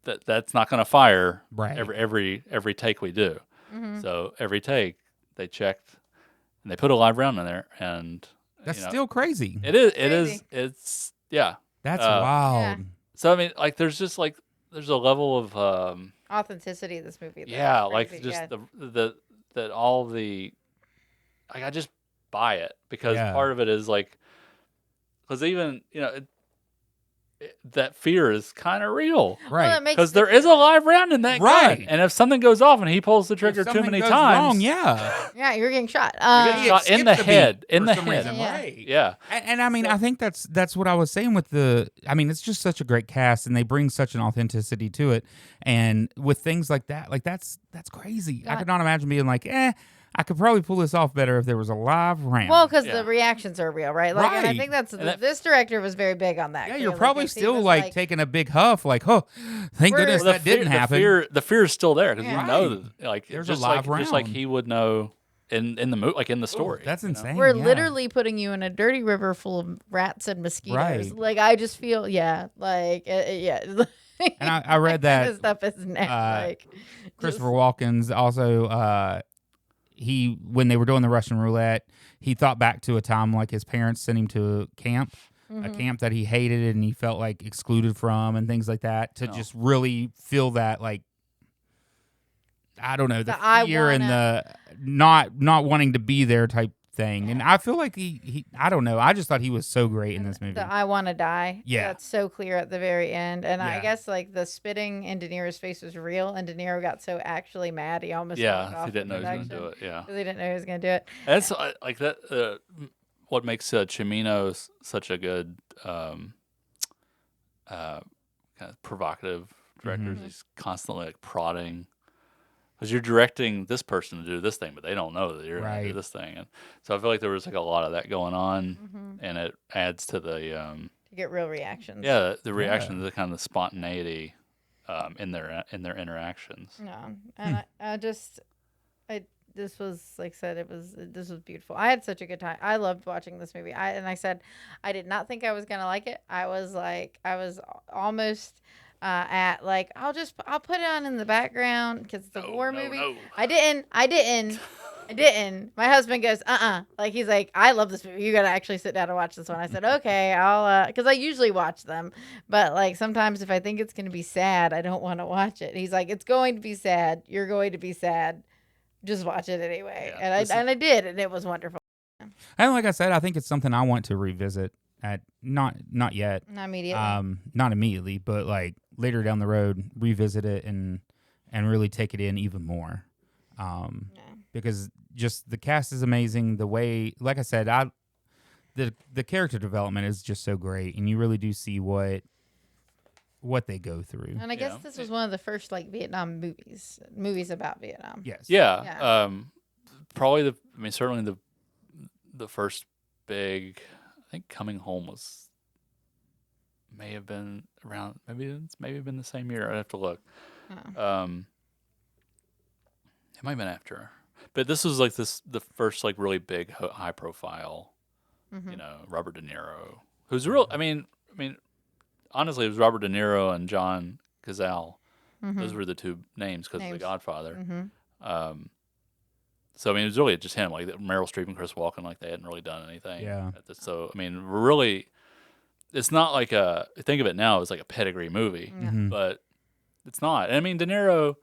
S1: that's not going to fire
S2: Right.
S1: every take we do."
S3: Mm-hmm.
S1: So every take they checked and they put a live round in there, and
S2: That's still crazy.
S3: Crazy.
S1: it's yeah.
S2: That's
S1: uh,
S2: wild.
S1: So I mean, like there's just like there's a level of
S3: Authenticity of this movie. That
S1: yeah,
S3: is
S1: like
S3: crazy.
S1: just
S3: Yeah.
S1: the that all the like I just buy it because
S2: Yeah.
S1: part of it is like because even that fear is kind of real.
S2: Right.
S3: Well, it makes
S1: Because there is a live round in that gun,
S2: Right.
S1: and if something goes off and he pulls the
S2: If
S1: trigger too
S2: something
S1: many
S2: goes
S1: times,
S2: wrong, yeah.
S3: Yeah, you're getting shot.
S1: you're getting shot in the
S2: Skips a
S1: head.
S2: beat
S1: In
S2: for
S1: the
S2: some
S1: head,
S2: reason,
S3: Yeah.
S2: right?
S1: yeah,
S2: And I mean, I think that's what I was saying with I mean, it's just such a great cast, and they bring such an authenticity to it. And with things like that, like that's crazy. I
S3: Yeah.
S2: could not imagine being like, I could probably pull this off better if there was a live round.
S3: Well, because
S1: Yeah.
S3: the reactions are real, right? Like, and I
S2: Right.
S3: think that's
S1: And that-
S3: this director was very big on that.
S2: yeah,
S3: clearly,
S2: you're probably
S3: 'cause he
S2: still
S3: was
S2: like taking a big huff, like, oh, thank
S3: We're-
S2: goodness
S1: Well,
S2: that didn't happen.
S1: The fear is still there because
S3: Yeah.
S1: you know
S2: Right.
S1: that, like
S2: There's a
S1: just
S2: live
S1: just like
S2: round.
S1: he would know in the like in the story.
S2: That's insane.
S3: We're
S2: yeah.
S3: literally putting you in a dirty river full of rats and mosquitoes.
S2: Right.
S3: Like, I just feel, yeah, like, yeah.
S2: And I read
S3: kind
S2: that
S3: of stuff is like
S2: Christopher Walken's also when they were doing the Russian roulette, he thought back to a time like his parents sent him to camp, a camp that he hated and he felt like excluded from and things like that to just really feel that like I don't know, the
S3: I
S2: fear and the not wanting to be there type thing. And I feel like he I don't know. I just thought he was so great in this movie.
S3: The I want to die.
S2: Yeah.
S3: That's so clear at the very end. And I
S2: Yeah.
S3: guess like the spitting in De Niro's face was real. And De Niro got so actually mad he almost walked
S1: yeah,
S3: off
S1: he didn't know
S3: the
S1: he was going to do
S3: production
S1: it. Yeah,
S3: because he didn't know he was going to do it.
S1: that's like that. What makes Cimino such a good kind of provocative director is he's constantly like prodding. Because you're directing this person to do this thing, but they don't know that you're going to do
S2: Right.
S1: this thing, and so I feel like there was like a lot of that going on,
S3: Mm-hmm.
S1: and it adds to the
S3: To get real reactions.
S1: the reaction to the kind of the spontaneity in their interactions.
S3: No. And this was, like I said, this was beautiful. I had such a good time. I loved watching this movie. I said I did not think I was going to like it. I was almost at like I'll put it on in the background because it's a war movie.
S1: No.
S3: I didn't. My husband goes, like he's like, I love this movie. You got to actually sit down and watch this one. I said, okay, I'll, because I usually watch them, but like sometimes if I think it's going to be sad, I don't want to watch it. He's like, it's going to be sad. You're going to be sad. Just watch it anyway.
S1: Yeah,
S3: And I did, and it was wonderful.
S2: And like I said, I think it's something I want to revisit at not yet.
S3: Not immediately.
S2: Not immediately, but like later down the road, revisit it and really take it in even more. Because just the cast is amazing. The way, like I said, the character development is just so great, and you really do see what they go through.
S3: And I guess this was one of the first like Vietnam movies about Vietnam.
S2: Yes.
S1: Yeah. Probably certainly the first big. I think Coming Home may have been around. Maybe it's been the same year. I'd have to look.
S3: Oh.
S1: It might have been after, but this was like the first like really big high profile.
S3: Mhm.
S1: Robert De Niro, who's real. I mean, honestly, it was Robert De Niro and John Cazale.
S3: Mhm.
S1: Those were the two names because of The
S3: Names.
S1: Godfather.
S3: Mhm.
S1: So I mean, it was really just him. Like Meryl Streep and Chris Walken, like they hadn't really done anything.
S2: Yeah.
S1: So I mean, really, it's not like think of it now as like a pedigree movie,
S2: Mhm.
S1: but it's not. And I mean, De Niro,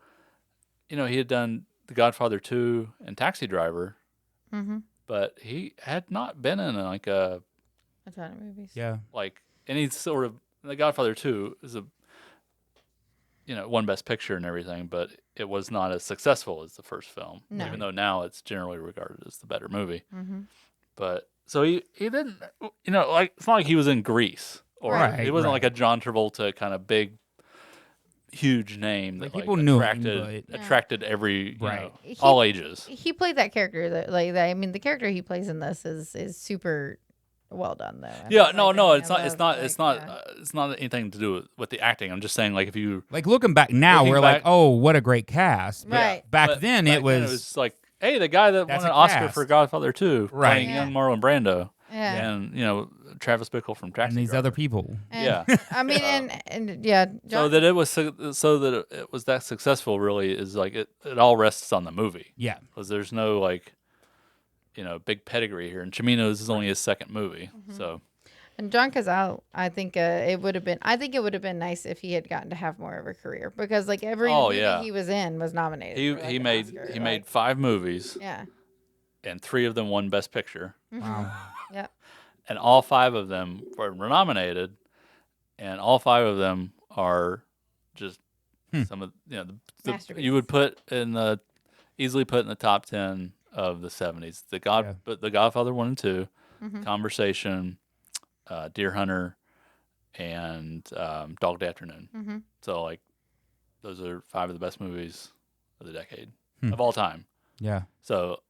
S1: he had done The Godfather 2 and Taxi Driver,
S3: Mhm.
S1: but he had not been in like a
S3: A ton of movies.
S2: Yeah.
S1: Like any sort of The Godfather 2 is a won Best Picture and everything, but it was not as successful as the first film.
S3: No.
S1: Even though now it's generally regarded as the better movie.
S3: Mm-hmm.
S1: But so he didn't like it's not like he was in Grease or
S2: Right,
S1: he wasn't
S2: right.
S1: like a John Travolta kind of big huge name
S2: Like,
S1: that
S2: people knew him,
S1: attracted every
S2: Right.
S1: all ages.
S3: He played that character I mean, the character he plays in this is super well done though.
S1: Yeah, no, it's not anything to do with the acting. I'm just saying, like, if you
S2: Like, looking back now, we're like, oh, what a great cast. But
S3: Right.
S2: back
S1: but
S2: then,
S1: back
S2: it was...
S1: then it was like, hey, the guy that
S2: That's
S1: won an
S2: a
S1: Oscar
S2: cast.
S1: for Godfather 2,
S2: Right.
S1: playing young Marlon Brando,
S3: Yeah.
S1: and Travis Bickle from Taxi
S2: and these
S1: Driver.
S2: other people.
S3: And,
S1: Yeah.
S3: I mean, and yeah.
S1: So that it was that successful really is like it all rests on the movie.
S2: Yeah.
S1: Because there's no like, big pedigree here, and Cimino's is only his second movie, so.
S3: And John Cazale, I think it would have been nice if he had gotten to have more of a career because like every movie he was in was nominated. For, like,
S1: He
S3: an
S1: made
S3: Oscar.
S1: he made 5 movies,
S3: Yeah.
S1: and 3 of them won Best Picture,
S2: Wow.
S3: Yeah.
S1: and all 5 of them were nominated, and all 5 of them are just some of you would easily put in the top 10 of the 70s. But The Godfather 1 and 2, Conversation, Deer Hunter, and Dog Day Afternoon.
S3: Mm-hmm.
S1: So like, those are 5 of the best movies of the decade of all time.
S2: Yeah.
S1: So,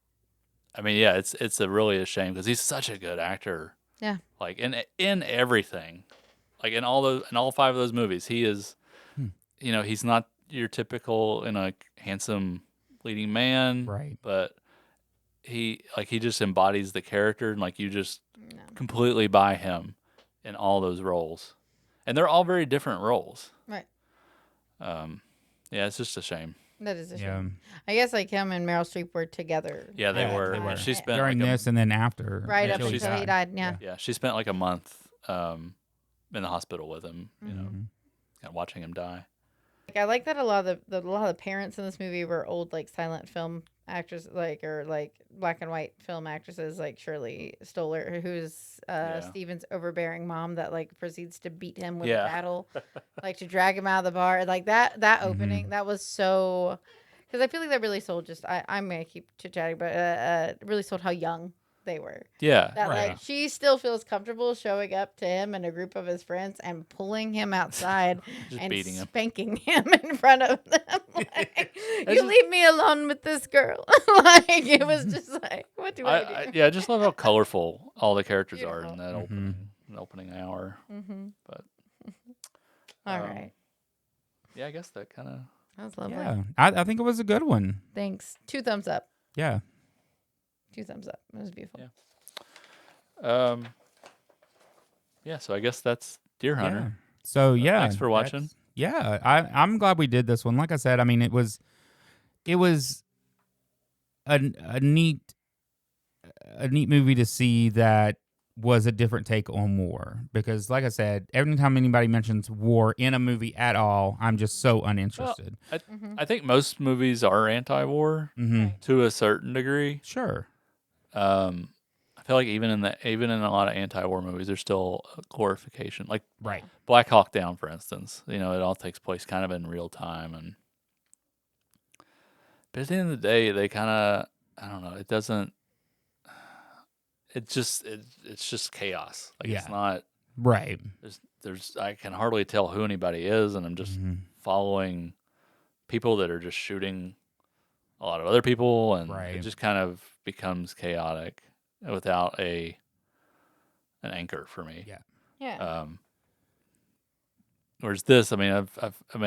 S1: I mean, yeah, it's really a shame because he's such a good actor.
S3: Yeah.
S1: Like in everything, like in all 5 of those movies, he is, he's not your typical handsome leading man,
S2: Right.
S1: But he just embodies the character, and like you just completely buy him in all those roles, and they're all very different roles.
S3: Right.
S1: Yeah, it's just a shame.
S3: That is a shame.
S2: Yeah.
S3: I guess like him and Meryl Streep were together.
S1: Yeah, they
S2: Yeah,
S1: were.
S2: they were.
S1: She spent
S2: During
S1: like
S2: this and then after.
S3: Right
S1: Yeah,
S3: up
S1: she's-
S3: until he died. Yeah.
S1: yeah, she spent like a month in the hospital with him,
S3: Mm-hmm.
S2: Mhm.
S1: kind of watching him die.
S3: Like, I like that a lot of the parents in this movie were old like silent film actors, or black and white film actresses, like Shirley Stoller, who's Steven's overbearing mom that like proceeds to beat him with a paddle, like to drag him out of the bar. Like that opening, that was so, because I feel like that really sold. I'm gonna keep chit chatting, but really sold how young they were.
S1: Yeah,
S3: That
S2: Right.
S3: like she still feels comfortable showing up to him and a group of his friends and pulling him outside
S1: Just
S3: and
S1: beating him.
S3: spanking him in front of them. Like, you leave me alone with this girl. Like it was just like, what do I do?
S1: I just love how colorful all the characters are in
S3: Beautiful.
S1: that opening hour.
S3: Mm-hmm.
S1: But
S3: All right,
S1: yeah, I guess that kind of.
S3: that was lovely.
S2: Yeah. I think it was a good one.
S3: Thanks. 2 thumbs up.
S2: Yeah.
S3: 2 thumbs up. It was beautiful.
S1: Yeah. Yeah, so I guess that's Deer Hunter.
S2: Yeah. So yeah.
S1: Thanks for watching.
S2: that's- Yeah. I'm glad we did this one. Like I said, I mean it was a neat movie to see that was a different take on war, because like I said, every time anybody mentions war in a movie at all, I'm just so uninterested.
S1: I think most movies are anti-war to a certain degree.
S2: Sure.
S1: I feel like even in a lot of anti-war movies, there's still a glorification. Like
S2: Right.
S1: Black Hawk Down, for instance. It all takes place kind of in real time, but at the end of the day, they kind of, I don't know. It doesn't. It's just chaos. Like it's
S2: Yeah.
S1: not.
S2: Right.
S1: There's I can hardly tell who anybody is, and I'm just following people that are just shooting a lot of other people, and it just kind of becomes chaotic without an anchor for me.
S2: Yeah.
S3: Yeah.
S1: Whereas this, I mean,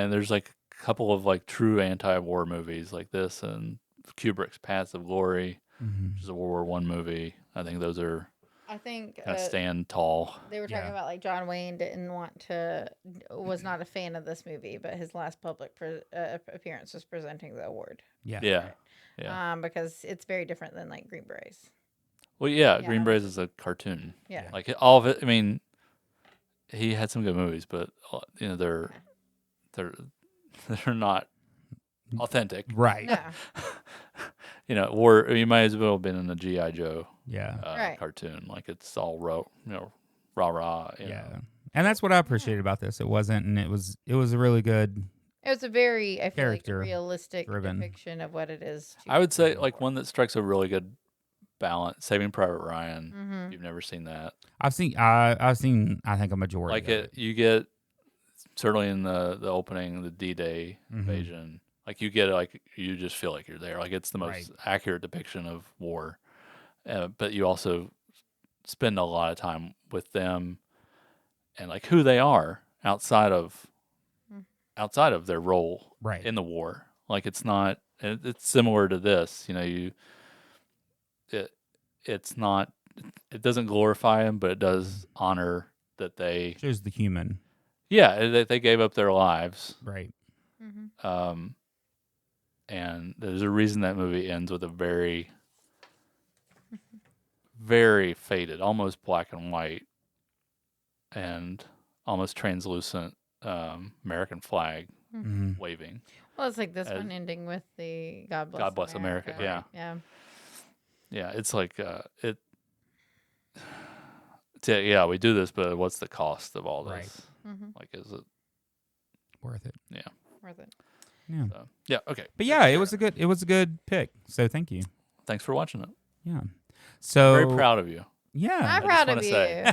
S1: there's like a couple of like true anti-war movies like this, and Kubrick's Paths of Glory, which is a World War I movie. I think those are
S3: I think
S1: kind of stand tall.
S3: they were talking about like John Wayne was not a fan of this movie, but his last public appearance was presenting the award.
S1: Yeah.
S3: Because it's very different than like Green Berets.
S1: Well, yeah, Green Berets is a cartoon.
S3: Yeah.
S1: Like all of it. I mean, he had some good movies, but they're not authentic.
S2: Right.
S3: No.
S1: War. You might as well have been in a GI Joe
S2: Yeah.
S3: Right.
S1: cartoon. Like it's all rah rah. You
S2: Yeah.
S1: know.
S2: And that's what I appreciated about this. It wasn't, and it was a really good.
S3: It was a very, I feel like,
S2: Character
S3: realistic
S2: driven.
S3: depiction of what it is.
S1: I would say like one that strikes a really good balance. Saving Private Ryan.
S3: Mm-hmm.
S1: If you've never seen that.
S2: I've seen I think a majority
S1: Like
S2: of it.
S1: you get certainly in the opening, the D-Day invasion. Like you get like you just feel like you're there. Like it's the most accurate depiction of war. But you also spend a lot of time with them and like who they are outside of their role
S2: Right.
S1: in the war. Like it's not. It's similar to this. You know, it's not. It doesn't glorify them, but it does honor that they.
S2: Shows the human.
S1: Yeah, that they gave up their lives.
S2: Right.
S3: Mm-hmm.
S1: And there's a reason that movie ends with a very, very faded, almost black and white, and almost translucent American flag waving.
S3: Well, it's like this one ending with the God Bless
S1: America.
S3: Yeah.
S1: Yeah, it's like yeah, we do this, but what's the cost of all this?
S2: Right.
S3: Mm-hmm.
S1: Like, is it
S2: Worth it.
S1: Yeah.
S3: Worth it.
S2: Yeah.
S1: So, yeah. Okay.
S2: But yeah, it was a good pick. So thank you.
S1: Thanks for watching it.
S2: Yeah. So
S1: Very proud of you.
S2: Yeah.
S3: I'm proud of
S1: wanna
S3: you.
S1: say.
S3: Yeah,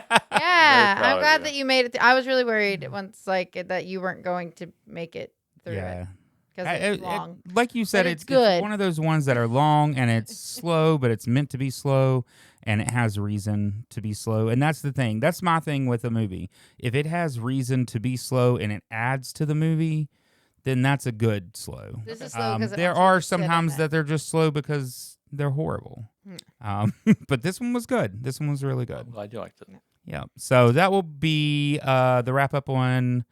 S1: proud
S3: I'm
S1: of
S3: glad
S1: you.
S3: that you made it. I was really worried once, like, that you weren't going to make it through
S2: Yeah.
S3: it because it's long.
S2: Like you said,
S3: But
S2: it's
S3: it's good.
S2: one of those ones that are long and it's slow, but it's meant to be slow and it has reason to be slow. And that's the thing. That's my thing with a movie. If it has reason to be slow and it adds to the movie, then that's a good slow.
S3: This is slow because
S2: there are sometimes that they're just slow because they're horrible. But this one was good. This one was really good.
S1: I'm glad you liked it.
S2: Yeah. So that will be the wrap up on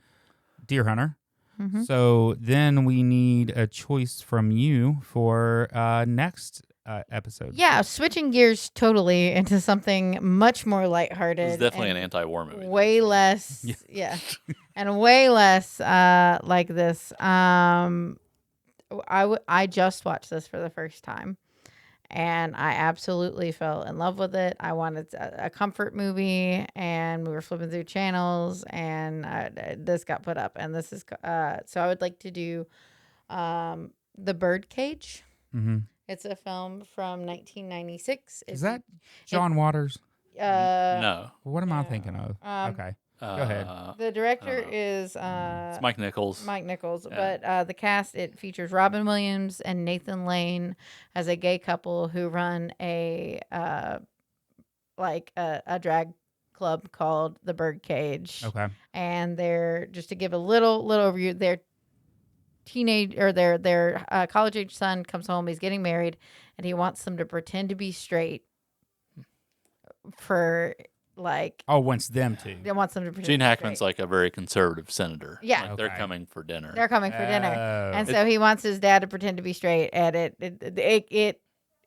S2: Deer Hunter.
S3: Mm-hmm.
S2: So then we need a choice from you for next episode.
S3: Yeah, switching gears totally into something much more lighthearted.
S1: It's definitely an
S3: and
S1: anti-war movie.
S3: way less, and way less like this. I just watched this for the first time, and I absolutely fell in love with it. I wanted a comfort movie, and we were flipping through channels, and this got put up, and this is so I would like to do The Birdcage.
S2: Mm-hmm.
S3: It's a film from 1996.
S2: Is that John Waters?
S1: No.
S2: What am I thinking of? Okay. Go ahead.
S3: The director is
S1: It's Mike Nichols.
S3: But the cast, it features Robin Williams and Nathan Lane as a gay couple who run a drag club called the Birdcage.
S2: Okay.
S3: And they're, just to give a little overview, their college age son comes home. He's getting married, and he wants them to pretend to be straight for
S2: wants them to.
S3: They wants them to pretend
S1: Gene
S3: to be
S1: Hackman's
S3: straight.
S1: like a very conservative senator.
S3: Yeah.
S1: Like, they're
S2: Okay.
S1: coming for dinner.
S3: They're coming for dinner,
S2: Oh.
S3: and so he wants his dad to pretend to be straight, and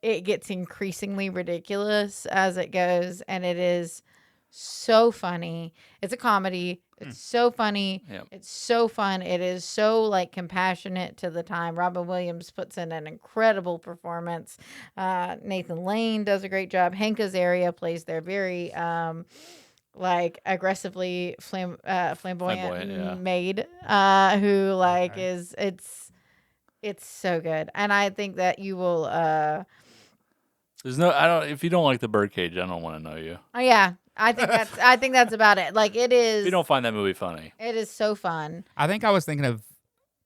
S3: it gets increasingly ridiculous as it goes, and it is so funny. It's a comedy. It's so funny.
S1: Yep.
S3: It's so fun. It is so compassionate to the time. Robin Williams puts in an incredible performance. Nathan Lane does a great job. Hank Azaria plays their very aggressively flamboyant
S1: yeah.
S3: maid who
S2: Okay.
S3: is it's so good, and I think that you will
S1: There's no. I don't. If you don't like The Birdcage, I don't want to know you.
S3: yeah, I think that's about it. It is.
S1: If you don't find that movie funny,
S3: It is so fun.
S2: I think I was thinking of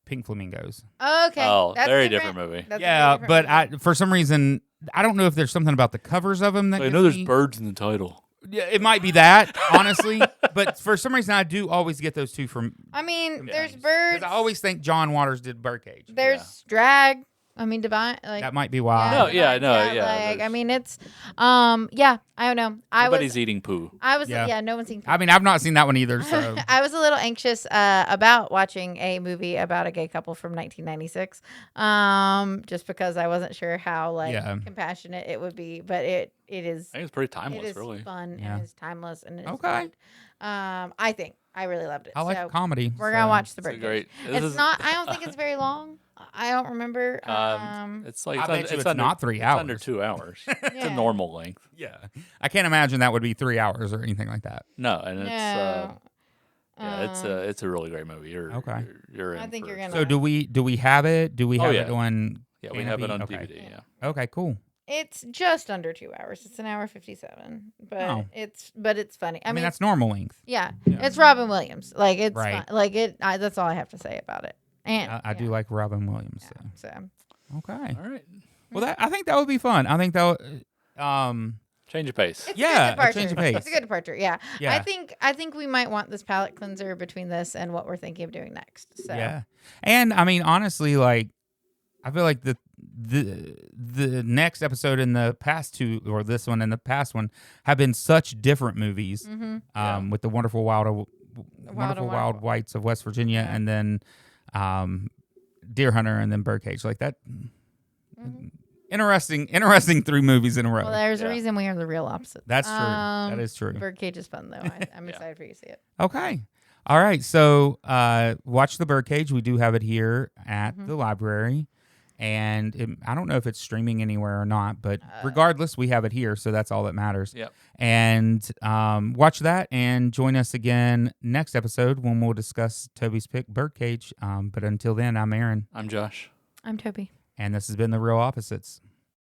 S2: Pink Flamingos.
S3: Okay.
S1: Oh,
S3: that's
S1: very different movie.
S3: That's a
S2: Yeah,
S3: very
S2: but
S3: different movie.
S2: for some reason, I don't know if there's something about the covers of them that
S1: I
S2: gets
S1: know there's
S2: me-
S1: birds in the title.
S2: Yeah, it might be that, honestly. But for some reason, I do always get those two from.
S3: I mean, there's
S2: Because
S3: birds.
S2: I always think John Waters did Birdcage.
S3: There's drag. I mean, divine.
S2: That might be why.
S1: No, yeah,
S3: divine
S1: no,
S3: cat,
S1: yeah,
S3: I
S1: there's-
S3: mean, it's yeah. I don't know.
S1: Nobody's eating poo.
S3: I was
S2: Yeah.
S3: yeah. No one's seen.
S2: I mean, I've not seen that one either. So
S3: I was a little anxious about watching a movie about a gay couple from 1996, just because I wasn't sure how
S2: Yeah.
S3: compassionate it would be. But it is
S1: I think it's pretty
S3: it
S1: timeless,
S3: is
S1: really.
S3: fun
S2: Yeah.
S3: and it's timeless and it's
S2: Okay.
S3: good. I think I really loved it.
S2: I like
S3: so
S2: comedy.
S3: we're gonna watch the
S1: It's a
S3: Birdcage.
S1: great.
S3: It's not. I don't think it's very long. I don't remember.
S1: It's like
S2: I bet you it's
S1: under,
S2: not 3
S1: it's
S2: hours.
S1: under 2 hours. It's
S3: Yeah.
S1: a normal length.
S2: Yeah, I can't imagine that would be 3 hours or anything like that.
S1: No, and it's
S3: No.
S1: it's a really great movie.
S2: Okay.
S1: You're in
S3: I think
S1: for
S3: you're
S1: a
S3: gonna-
S2: So do we have it? Do we
S1: Oh,
S2: have
S1: yeah.
S2: it on?
S1: Yeah, we have it on
S2: Okay.
S1: DVD. Yeah.
S2: Okay, cool.
S3: It's just under 2 hours. It's an hour 57, but
S2: Oh.
S3: it's funny.
S2: I mean, that's normal length.
S3: yeah,
S2: Yeah.
S3: it's Robin Williams. Like it's
S2: Right.
S3: fun. Like it. That's all I have to say about it. And
S2: I do like Robin Williams.
S3: Yeah, so
S2: Okay.
S1: All right.
S2: Well, I think that would be fun. I think that would,
S1: Change of pace.
S3: it's
S2: Yeah,
S3: a good departure.
S2: change of pace.
S3: It's a good departure. Yeah.
S2: Yeah.
S3: I think we might want this palate cleanser between this and what we're thinking of doing next. So
S2: yeah. And I mean, honestly, like I feel like the next episode in the past two, or this one and the past one, have been such different movies.
S3: Mm-hmm.
S2: With the Wonderful Wild
S3: Wild
S2: Whites of West Virginia,
S3: Yeah.
S2: and then Deer Hunter, and then Birdcage. Like that. Interesting 3 movies in a row.
S3: Mm-hmm. Well, there's a
S1: Yeah.
S3: reason we are the real opposite.
S2: That's true. That is true.
S3: Birdcage is fun though. I'm excited for you to see it.
S2: Okay. All right. So watch the Birdcage. We do have it here at the library. And I don't know if it's streaming anywhere or not, but regardless, we have it here. So that's all that matters.
S1: Yep.
S2: And watch that and join us again next episode when we'll discuss Toby's pick, Birdcage. But until then, I'm Aaron.
S1: I'm Josh.
S3: I'm Toby.
S2: And this has been The Real Opposites.